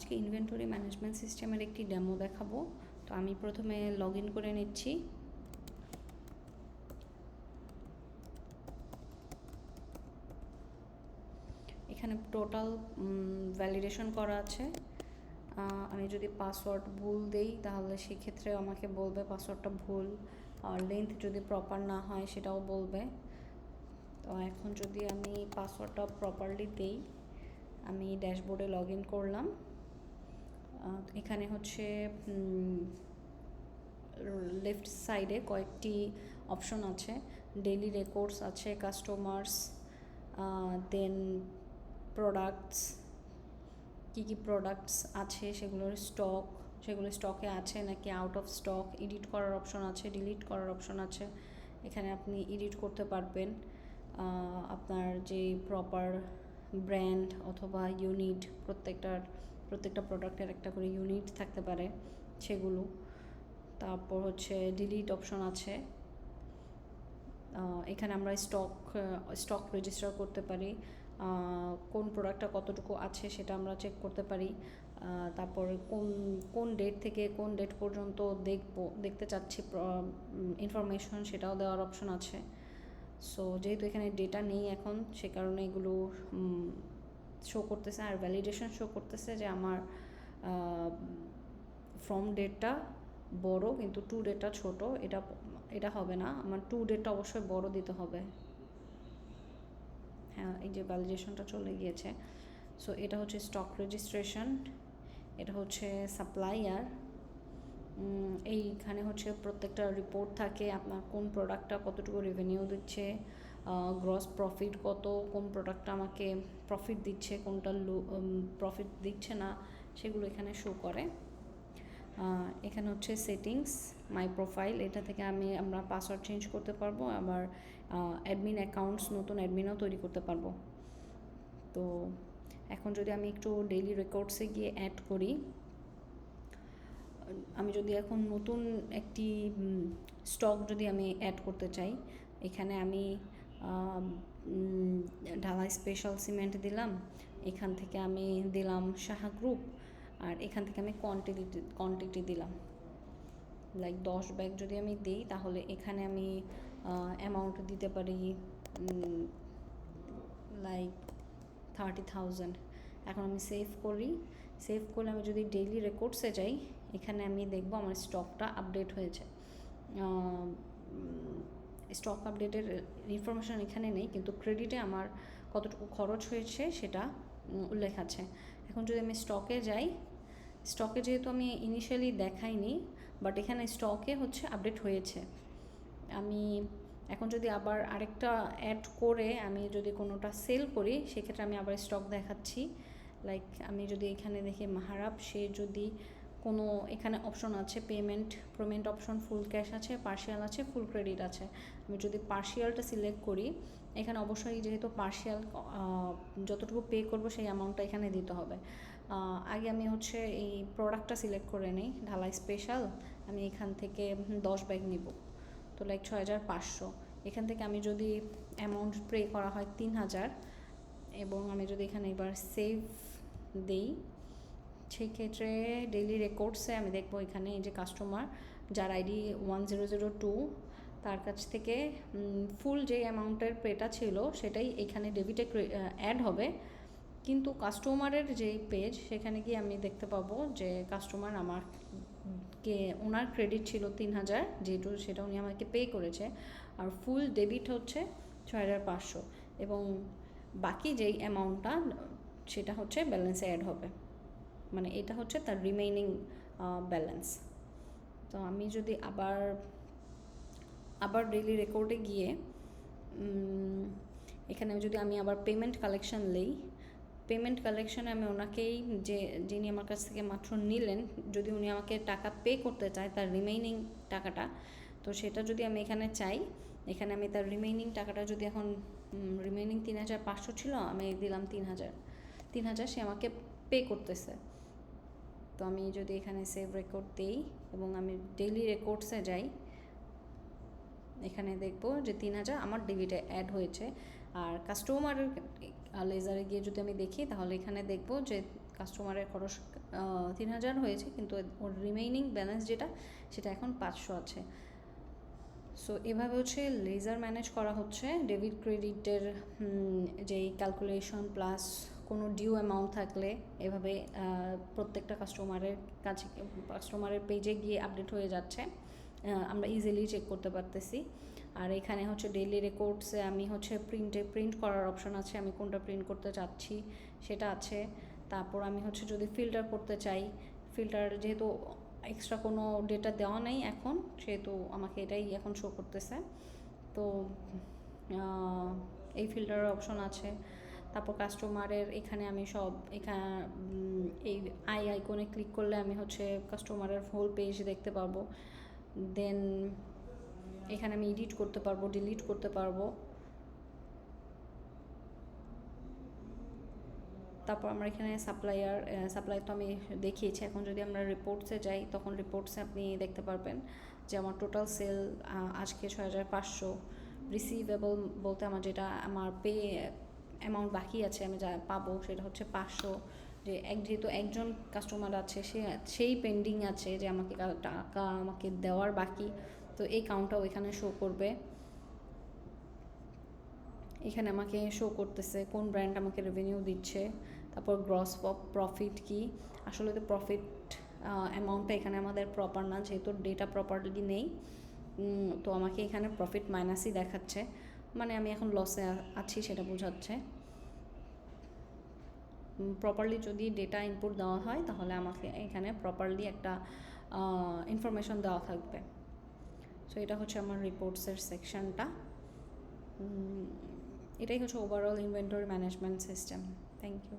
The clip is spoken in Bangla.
আজকে ইনভেন্টরি ম্যানেজমেন্ট সিস্টেমের একটি ডেমো দেখাবো। তো আমি প্রথমে লগ ইন করে নিচ্ছি। এখানে টোটাল ভ্যালিডেশন করা আছে। আমি যদি পাসওয়ার্ড ভুল দেই তাহলে সেক্ষেত্রে আমাকে বলবে পাসওয়ার্ডটা ভুল, আর লেন্থ যদি প্রপার না হয় সেটাও বলবে। তো এখন যদি আমি পাসওয়ার্ডটা প্রপারলি দেই, আমি ড্যাশবোর্ডে লগ ইন করলাম। এখানে হচ্ছে লেফট সাইডে কয়েকটি অপশন আছে, ডেইলি রেকর্ডস আছে, কাস্টমার্স, দেন প্রোডাক্টস, কী কী প্রোডাক্টস আছে সেগুলোর স্টক, সেগুলো স্টকে আছে নাকি আউট অফ স্টক, এডিট করার অপশন আছে, ডিলিট করার অপশন আছে। এখানে আপনি এডিট করতে পারবেন আপনার যে প্রপার ব্র্যান্ড অথবা ইউনিট, প্রত্যেকটা প্রোডাক্টের একটা করে ইউনিট থাকতে পারে সেগুলো। তারপর হচ্ছে ডিলিট অপশন আছে। এখানে আমরা স্টক রেজিস্টার করতে পারি, কোন প্রোডাক্টটা কতটুকু আছে সেটা আমরা চেক করতে পারি। তারপরে কোন ডেট থেকে কোন ডেট পর্যন্ত দেখতে চাচ্ছি ইনফরমেশন, সেটাও দেওয়ার অপশন আছে। সো যেহেতু এখানে ডেটা নেই এখন, সে কারণে এগুলো শো করতেছে। আর ভ্যালিডেশন শো করতেছে যে আমার ফ্রম ডেটটা বড় কিন্তু টু ডেটটা ছোট। এটা হবে না, আমার টু ডেটটা অবশ্যই বড় দিতে হবে। হ্যাঁ, এই যে ভ্যালিডেশনটা চলে গিয়েছে। সো এটা হচ্ছে স্টক রেজিস্ট্রেশন, এটা হচ্ছে সাপ্লায়ার। এইখানে হচ্ছে প্রত্যেকটা রিপোর্ট থাকে, আপনার কোন প্রোডাক্টটা কতটুকু রেভিনিউ দিচ্ছে, গ্রস প্রফিট কত, কোন প্রোডাক্টটা আমাকে প্রফিট দিচ্ছে, কোনটা প্রফিট দিচ্ছে না, সেগুলো এখানে শো করে। এখানে হচ্ছে সেটিংস, মাই প্রোফাইল, এটা থেকে আমরা পাসওয়ার্ড চেঞ্জ করতে পারবো, আবার অ্যাডমিন অ্যাকাউন্টস, নতুন অ্যাডমিনও তৈরি করতে পারবো। তো এখন যদি আমি একটু ডেইলি রেকর্ডসে গিয়ে অ্যাড করি, আমি যদি এখন নতুন একটি স্টক যদি আমি অ্যাড করতে চাই, এখানে আমি ঢালাই স্পেশাল সিমেন্ট দিলাম, এখান থেকে আমি দিলাম সাহা গ্রুপ, আর এখান থেকে আমি কোয়ান্টিটি দিলাম লাইক 10 ব্যাগ যদি আমি দিই তাহলে এখানে আমি অ্যামাউন্ট দিতে পারি লাইক 30,000। এখন আমি সেভ করি, সেভ করলে আমি যদি ডেইলি রেকর্ডসে যাই, এখানে আমি দেখব আমার স্টকটা আপডেট হয়েছে। স্টক আপডেটের ইনফরমেশান এখানে নেই, কিন্তু ক্রেডিটে আমার কতটুকু খরচ হয়েছে সেটা উল্লেখ আছে। এখন যদি আমি স্টকে যাই, স্টকে যেহেতু আমি ইনিশিয়ালি দেখাইনি, বাট এখানে স্টকে হচ্ছে আপডেট হয়েছে। আমি এখন যদি আবার আরেকটা অ্যাড করে আমি যদি কোনোটা সেল করি, সেক্ষেত্রে আমি আবার স্টক দেখাচ্ছি। লাইক আমি যদি এখানে দেখি মাহারাব, সে যদি কোনো এখানে অপশন আছে পেমেন্ট অপশন, ফুল ক্যাশ আছে, পার্শিয়াল আছে, ফুল ক্রেডিট আছে। আমি যদি পার্শিয়ালটা সিলেক্ট করি, এখানে অবশ্যই যেহেতু পার্শিয়াল যতটুকু পে করব সেই অ্যামাউন্টটা এখানে দিতে হবে। আগে আমি হচ্ছে এই প্রোডাক্টটা সিলেক্ট করে নিই, ঢালাই স্পেশাল, আমি এখান থেকে 10 ব্যাগ নিব, তো লাইক 6,500। এখান থেকে আমি যদি অ্যামাউন্ট পে করা হয় 3,000, এবং আমি যদি এখানে এবার সেভ দেই, সেই ক্ষেত্রে ডেইলি রেকর্ডসে আমি দেখব এখানে এই যে কাস্টমার যার আইডি 1002, তার কাছ থেকে ফুল যে অ্যামাউন্টের পেটা ছিল সেটাই এখানে ডেবিটে অ্যাড হবে। কিন্তু কাস্টমারের যেই পেজ, সেখানে গিয়ে আমি দেখতে পাবো যে কাস্টমার ওনার ক্রেডিট ছিল 3,000, যেহেতু সেটা উনি আমাকে পে করেছে, আর ফুল ডেবিট হচ্ছে 6,500, এবং বাকি যেই অ্যামাউন্টটা সেটা হচ্ছে ব্যালেন্সে অ্যাড হবে, মানে এটা হচ্ছে তার রিমেইনিং ব্যালেন্স। তো আমি যদি আবার ডেইলি রেকর্ডে গিয়ে এখানে যদি আমি আবার পেমেন্ট কালেকশন নেই, পেমেন্ট কালেকশনে আমি ওনাকেই যিনি আমার কাছ থেকে মাত্র নিলেন, যদি উনি আমাকে টাকা পে করতে চায় তার রিমেইনিং টাকাটা, তো সেটা যদি আমি এখানে চাই, এখানে আমি তার রিমেইনিং টাকাটা যদি এখন রিমেইনিং 3,500 ছিল, আমি দিলাম 3,000 সে আমাকে পে করতেছে। তো আমি যদি এখানে সেভ রেকর্ড দিই এবং আমি ডেইলি রেকর্ডসে যাই, এখানে দেখব যে 3,000 আমার ডেবিটে অ্যাড হয়েছে। আর কাস্টমারের লেজারে গিয়ে যদি আমি দেখি, তাহলে এখানে দেখব যে কাস্টমারের খরচ 3000 হয়েছে, কিন্তু ওর রিমেইনিং ব্যালেন্স যেটা সেটা এখন 500 আছে। সো এভাবে হচ্ছে লেজার ম্যানেজ করা হচ্ছে ডেবিট ক্রেডিটের যেই ক্যালকুলেশন প্লাস কোনো ডিউ অ্যামাউন্ট থাকলে এভাবে প্রত্যেকটা কাস্টমারের পেজে গিয়ে আপডেট হয়ে যাচ্ছে, আমরা ইজিলি চেক করতে পারতেছি। আর এখানে হচ্ছে ডেইলি রেকর্ডসে আমি হচ্ছে প্রিন্ট করার অপশন আছে, আমি কোনটা প্রিন্ট করতে চাচ্ছি সেটা আছে। তারপর আমি হচ্ছে যদি ফিল্টার করতে চাই, ফিল্টার যেহেতু এক্সট্রা কোনো ডেটা দেওয়া নেই এখন, সেহেতু আমাকে এটাই এখন শো করতেছে। তো এই ফিল্টারের অপশন আছে। তারপর কাস্টমারের এখানে আমি এই আইকনে ক্লিক করলে আমি হচ্ছে কাস্টমারের হোল পেজ দেখতে পারবো। দেন এখানে আমি এডিট করতে পারবো, ডিলিট করতে পারবো। তারপর আমরা এখানে সাপ্লাই তো আমি দেখিয়েছি। এখন যদি আমরা রিপোর্টসে যাই, তখন রিপোর্টসে আপনি দেখতে পারবেন যে আমার টোটাল সেল আজকে 6500। রিসিভেবল বলতে আমার পে অ্যামাউন্ট বাকি আছে, আমি যা পাবো সেটা হচ্ছে 500। যেহেতু একজন কাস্টমার আছে, সেই পেন্ডিং আছে যে টাকা আমাকে দেওয়ার বাকি, তো এই কাউন্টটাও এখানে শো করবে। এখানে আমাকে শো করতেছে কোন ব্র্যান্ড আমাকে রেভিনিউ দিচ্ছে। তারপর গ্রস প্রফিট কি, আসলে তো প্রফিট অ্যামাউন্টটা এখানে আমাদের প্রপার না, যেহেতু ডেটা প্রপারলি নেই। তো আমাকে এখানে প্রফিট মাইনাসই দেখাচ্ছে, মানে আমি এখন লসে আছি সেটা বোঝাচ্ছে। প্রপারলি যদি ডেটা ইনপুট দেওয়া হয় তাহলে আমাকে এখানে প্রপারলি একটা ইনফরমেশন দেওয়া থাকবে। সো এটা হচ্ছে আমার রিপোর্টসের সেকশনটা। এটাই হচ্ছে overall inventory management system. Thank you.